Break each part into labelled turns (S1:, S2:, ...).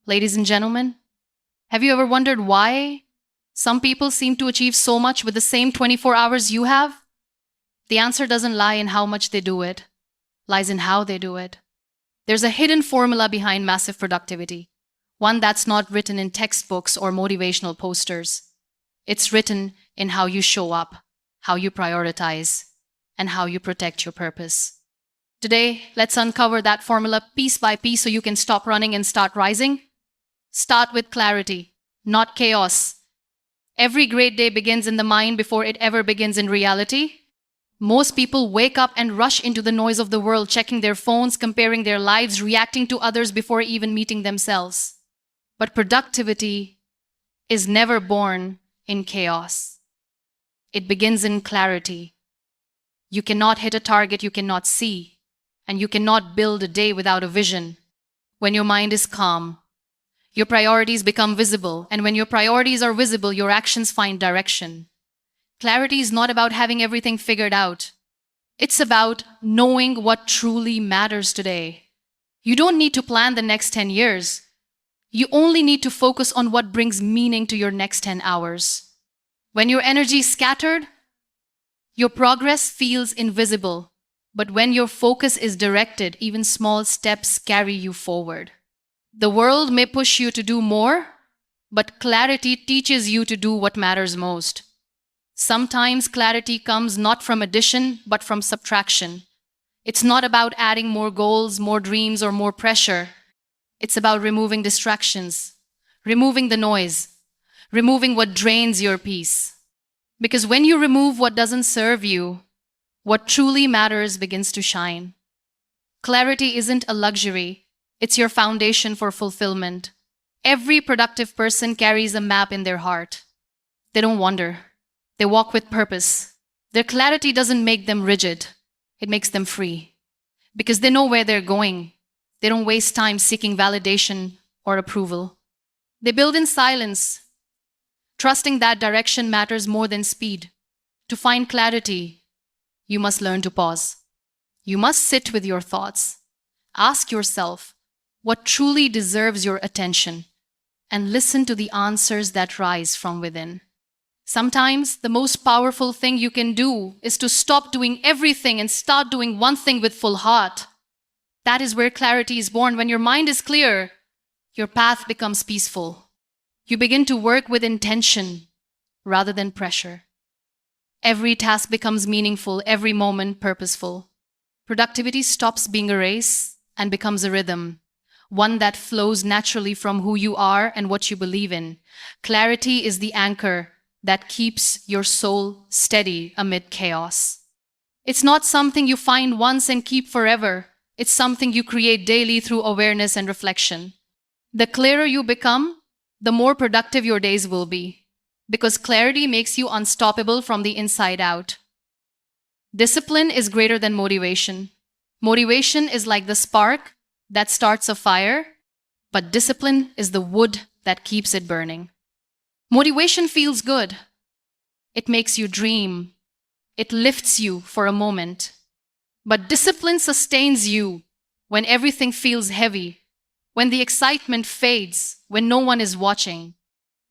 S1: Ladies and gentlemen, have you ever wondered why some people seem to achieve so much with the same 24 hours you have? The answer doesn't lie in how much they do it, lies in how they do it. There's a hidden formula behind massive productivity, one that's not written in textbooks or motivational posters. It's written in how you show up, how you prioritize, and how you protect your purpose. Today, let's uncover that formula piece by piece so you can stop running and start rising. Start with clarity, not chaos. Every great day begins in the mind before it ever begins in reality. Most people wake up and rush into the noise of the world, checking their phones, comparing their lives, reacting to others before even meeting themselves. But productivity is never born in chaos. It begins in clarity. You cannot hit a target you cannot see, and you cannot build a day without a vision. When your mind is calm, your priorities become visible, and when your priorities are visible, your actions find direction. Clarity is not about having everything figured out. It's about knowing what truly matters today. You don't need to plan the next 10 years. You only need to focus on what brings meaning to your next 10 hours. When your energy is scattered, your progress feels invisible. But when your focus is directed, even small steps carry you forward. The world may push you to do more, but clarity teaches you to do what matters most. Sometimes clarity comes not from addition, but from subtraction. It's not about adding more goals, more dreams, or more pressure. It's about removing distractions, removing the noise, removing what drains your peace. Because when you remove what doesn't serve you, what truly matters begins to shine. Clarity isn't a luxury. It's your foundation for fulfillment. Every productive person carries a map in their heart. They don't wander. They walk with purpose. Their clarity doesn't make them rigid. It makes them free. Because they know where they're going. They don't waste time seeking validation or approval. They build in silence, trusting that direction matters more than speed. To find clarity, you must learn to pause. You must sit with your thoughts. Ask yourself what truly deserves your attention, and listen to the answers that rise from within. Sometimes the most powerful thing you can do is to stop doing everything and start doing one thing with full heart. That is where clarity is born. When your mind is clear, your path becomes peaceful. You begin to work with intention rather than pressure. Every task becomes meaningful, every moment purposeful. Productivity stops being a race and becomes a rhythm, one that flows naturally from who you are and what you believe in. Clarity is the anchor that keeps your soul steady amid chaos. It's not something you find once and keep forever. It's something you create daily through awareness and reflection. The clearer you become, the more productive your days will be, because clarity makes you unstoppable from the inside out. Discipline is greater than motivation. Motivation is like the spark that starts a fire, but discipline is the wood that keeps it burning. Motivation feels good. It makes you dream. It lifts you for a moment. But discipline sustains you when everything feels heavy, when the excitement fades, when no one is watching.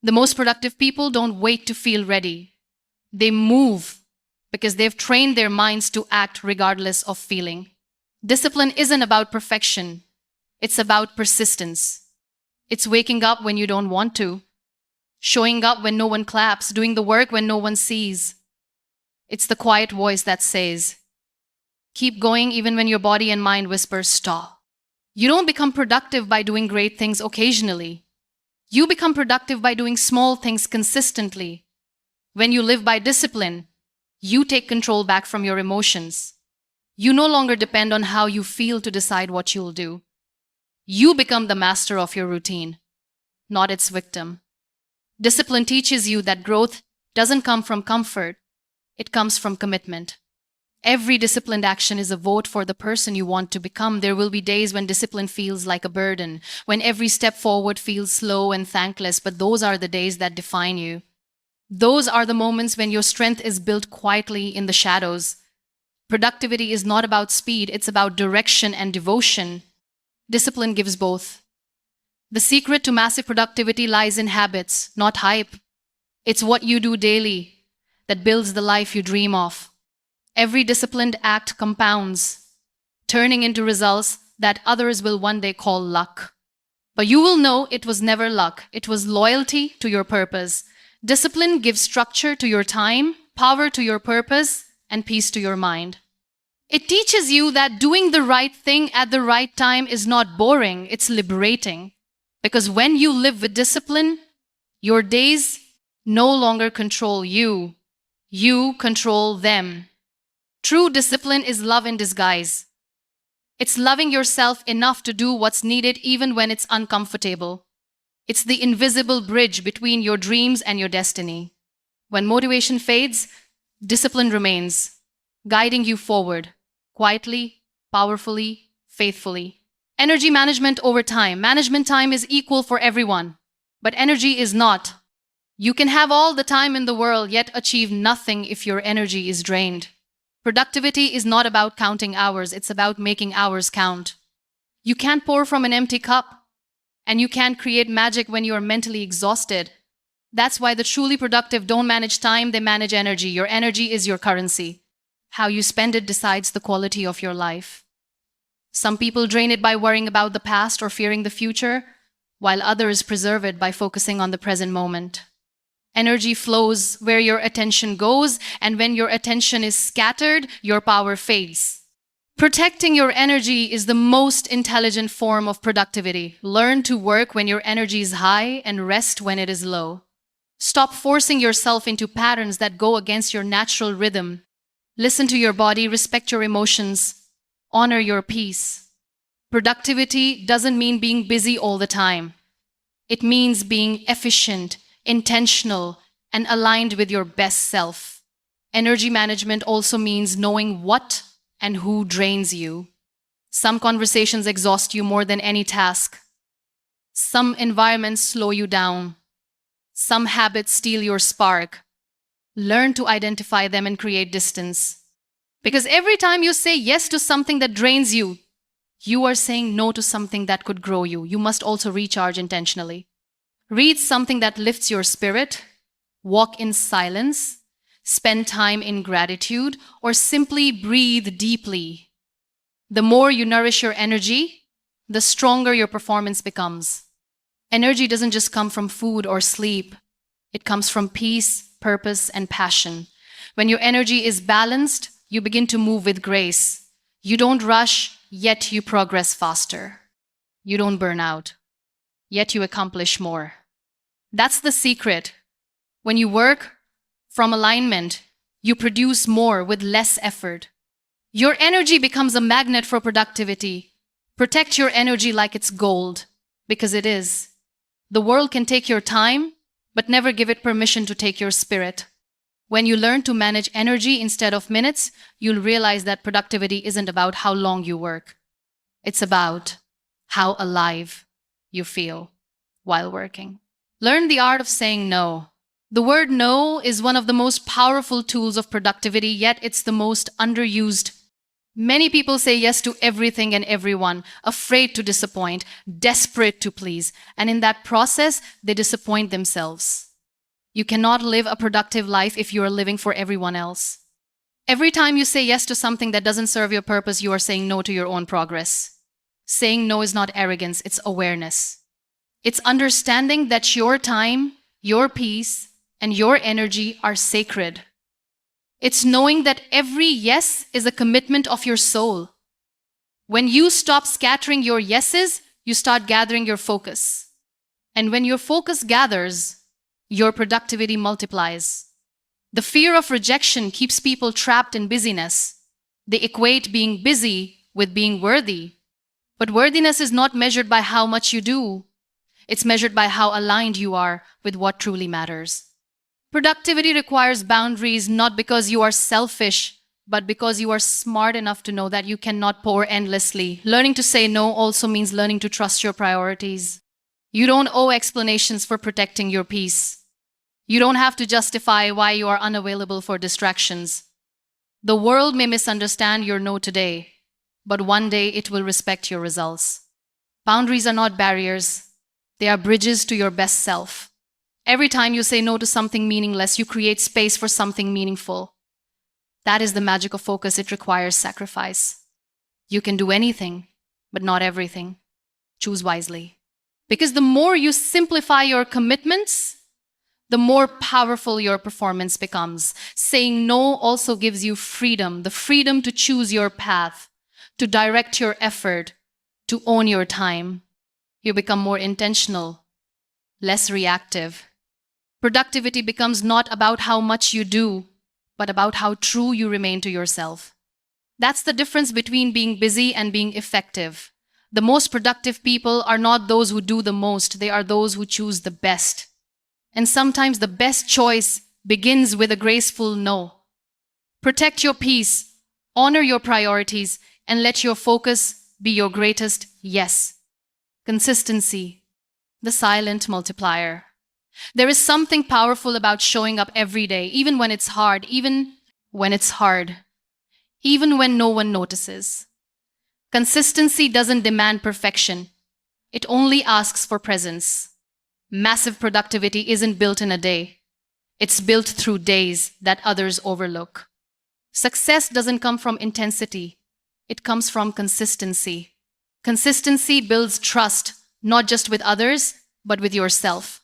S1: The most productive people don't wait to feel ready. They move because they've trained their minds to act regardless of feeling. Discipline isn't about perfection. It's about persistence. It's waking up when you don't want to, showing up when no one claps, doing the work when no one sees. It's the quiet voice that says, keep going even when your body and mind whisper stop. You don't become productive by doing great things occasionally. You become productive by doing small things consistently. When you live by discipline, you take control back from your emotions. You no longer depend on how you feel to decide what you'll do. You become the master of your routine, not its victim. Discipline teaches you that growth doesn't come from comfort. It comes from commitment. Every disciplined action is a vote for the person you want to become. There will be days when discipline feels like a burden, when every step forward feels slow and thankless, but those are the days that define you. Those are the moments when your strength is built quietly in the shadows. Productivity is not about speed, it's about direction and devotion. Discipline gives both. The secret to massive productivity lies in habits, not hype. It's what you do daily that builds the life you dream of. Every disciplined act compounds, turning into results that others will one day call luck. But you will know it was never luck, it was loyalty to your purpose. Discipline gives structure to your time, power to your purpose, and peace to your mind. It teaches you that doing the right thing at the right time is not boring, it's liberating. Because when you live with discipline, your days no longer control you. You control them. True discipline is love in disguise. It's loving yourself enough to do what's needed even when it's uncomfortable. It's the invisible bridge between your dreams and your destiny. When motivation fades, discipline remains, guiding you forward, quietly, powerfully, faithfully. Energy management over time. Management time is equal for everyone, but energy is not. You can have all the time in the world, yet achieve nothing if your energy is drained. Productivity is not about counting hours, it's about making hours count. You can't pour from an empty cup, and you can't create magic when you are mentally exhausted. That's why the truly productive don't manage time, they manage energy. Your energy is your currency. How you spend it decides the quality of your life. Some people drain it by worrying about the past or fearing the future, while others preserve it by focusing on the present moment. Energy flows where your attention goes, and when your attention is scattered, your power fades. Protecting your energy is the most intelligent form of productivity. Learn to work when your energy is high and rest when it is low. Stop forcing yourself into patterns that go against your natural rhythm. Listen to your body, respect your emotions, honor your peace. Productivity doesn't mean being busy all the time. It means being efficient, intentional, and aligned with your best self. Energy management also means knowing what and who drains you. Some conversations exhaust you more than any task. Some environments slow you down. Some habits steal your spark. Learn to identify them and create distance. Because every time you say yes to something that drains you, you are saying no to something that could grow you. You must also recharge intentionally. Read something that lifts your spirit, walk in silence, spend time in gratitude, or simply breathe deeply. The more you nourish your energy, the stronger your performance becomes. Energy doesn't just come from food or sleep. It comes from peace, purpose, and passion. When your energy is balanced, you begin to move with grace. You don't rush, yet you progress faster. You don't burn out, yet you accomplish more. That's the secret. When you work from alignment, you produce more with less effort. Your energy becomes a magnet for productivity. Protect your energy like it's gold, because it is. The world can take your time, but never give it permission to take your spirit. When you learn to manage energy instead of minutes, you'll realize that productivity isn't about how long you work. It's about how alive you feel while working. Learn the art of saying no. The word no is one of the most powerful tools of productivity, yet it's the most underused. Many people say yes to everything and everyone, afraid to disappoint, desperate to please, and in that process, they disappoint themselves. You cannot live a productive life if you are living for everyone else. Every time you say yes to something that doesn't serve your purpose, you are saying no to your own progress. Saying no is not arrogance, it's awareness. It's understanding that your time, your peace, and your energy are sacred. It's knowing that every yes is a commitment of your soul. When you stop scattering your yeses, you start gathering your focus. And when your focus gathers, your productivity multiplies. The fear of rejection keeps people trapped in busyness. They equate being busy with being worthy. But worthiness is not measured by how much you do. It's measured by how aligned you are with what truly matters. Productivity requires boundaries not because you are selfish, but because you are smart enough to know that you cannot pour endlessly. Learning to say no also means learning to trust your priorities. You don't owe explanations for protecting your peace. You don't have to justify why you are unavailable for distractions. The world may misunderstand your no today, but one day it will respect your results. Boundaries are not barriers. They are bridges to your best self. Every time you say no to something meaningless, you create space for something meaningful. That is the magic of focus. It requires sacrifice. You can do anything, but not everything. Choose wisely. Because the more you simplify your commitments, the more powerful your performance becomes. Saying no also gives you freedom, the freedom to choose your path, to direct your effort, to own your time. You become more intentional, less reactive. Productivity becomes not about how much you do, but about how true you remain to yourself. That's the difference between being busy and being effective. The most productive people are not those who do the most, they are those who choose the best. And sometimes the best choice begins with a graceful no. Protect your peace, honor your priorities, and let your focus be your greatest yes. Consistency, the silent multiplier. There is something powerful about showing up every day, even when it's hard, even when no one notices. Consistency doesn't demand perfection. It only asks for presence. Massive productivity isn't built in a day. It's built through days that others overlook. Success doesn't come from intensity. It comes from consistency. Consistency builds trust, not just with others, but with yourself.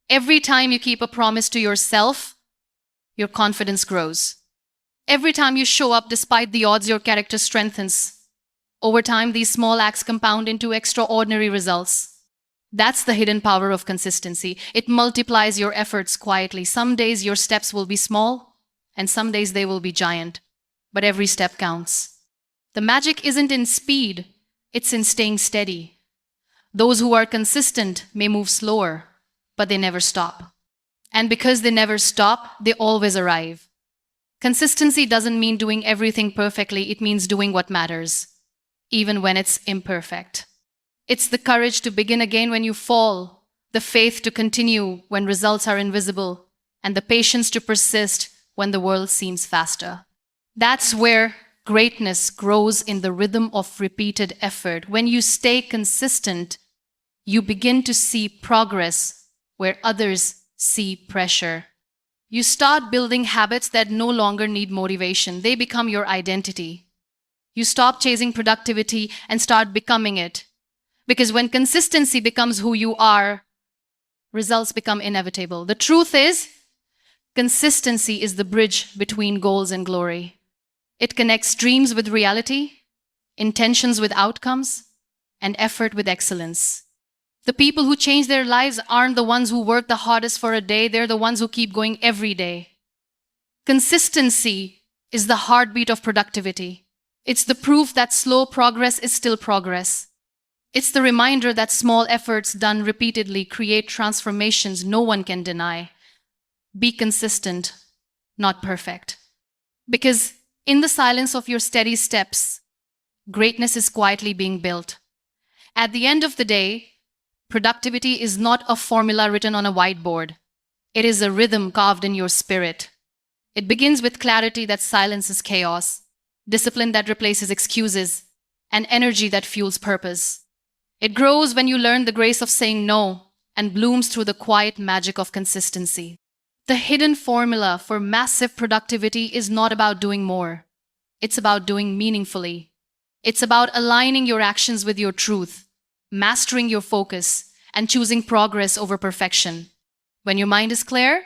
S1: Every time you keep a promise to yourself, your confidence grows. Every time you show up despite the odds, your character strengthens. Over time, these small acts compound into extraordinary results. That's the hidden power of consistency. It multiplies your efforts quietly. Some days your steps will be small, and some days they will be giant. But every step counts. The magic isn't in speed, it's in staying steady. Those who are consistent may move slower, but they never stop. And because they never stop, they always arrive. Consistency doesn't mean doing everything perfectly, it means doing what matters, even when it's imperfect. It's the courage to begin again when you fall, the faith to continue when results are invisible, and the patience to persist when the world seems faster. That's where greatness grows, in the rhythm of repeated effort. When you stay consistent, you begin to see progress where others see pressure. You start building habits that no longer need motivation. They become your identity. You stop chasing productivity and start becoming it. Because when consistency becomes who you are, results become inevitable. The truth is, consistency is the bridge between goals and glory. It connects dreams with reality, intentions with outcomes, and effort with excellence. The people who change their lives aren't the ones who work the hardest for a day, they're the ones who keep going every day. Consistency is the heartbeat of productivity. It's the proof that slow progress is still progress. It's the reminder that small efforts done repeatedly create transformations no one can deny. Be consistent, not perfect. Because in the silence of your steady steps, greatness is quietly being built. At the end of the day, productivity is not a formula written on a whiteboard. It is a rhythm carved in your spirit. It begins with clarity that silences chaos, discipline that replaces excuses, and energy that fuels purpose. It grows when you learn the grace of saying no and blooms through the quiet magic of consistency. The hidden formula for massive productivity is not about doing more. It's about doing meaningfully. It's about aligning your actions with your truth, mastering your focus, and choosing progress over perfection. When your mind is clear,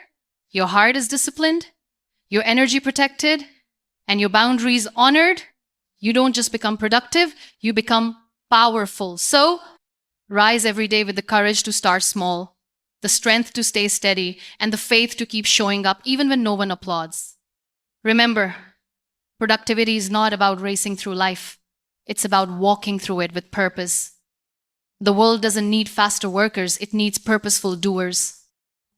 S1: your heart is disciplined, your energy protected, and your boundaries honored, you don't just become productive, you become powerful. So, rise every day with the courage to start small, the strength to stay steady, and the faith to keep showing up even when no one applauds. Remember, productivity is not about racing through life. It's about walking through it with purpose. The world doesn't need faster workers, it needs purposeful doers.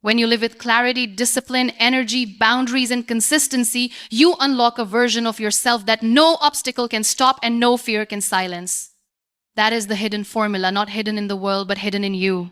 S1: When you live with clarity, discipline, energy, boundaries, and consistency, you unlock a version of yourself that no obstacle can stop and no fear can silence. That is the hidden formula, not hidden in the world, but hidden in you.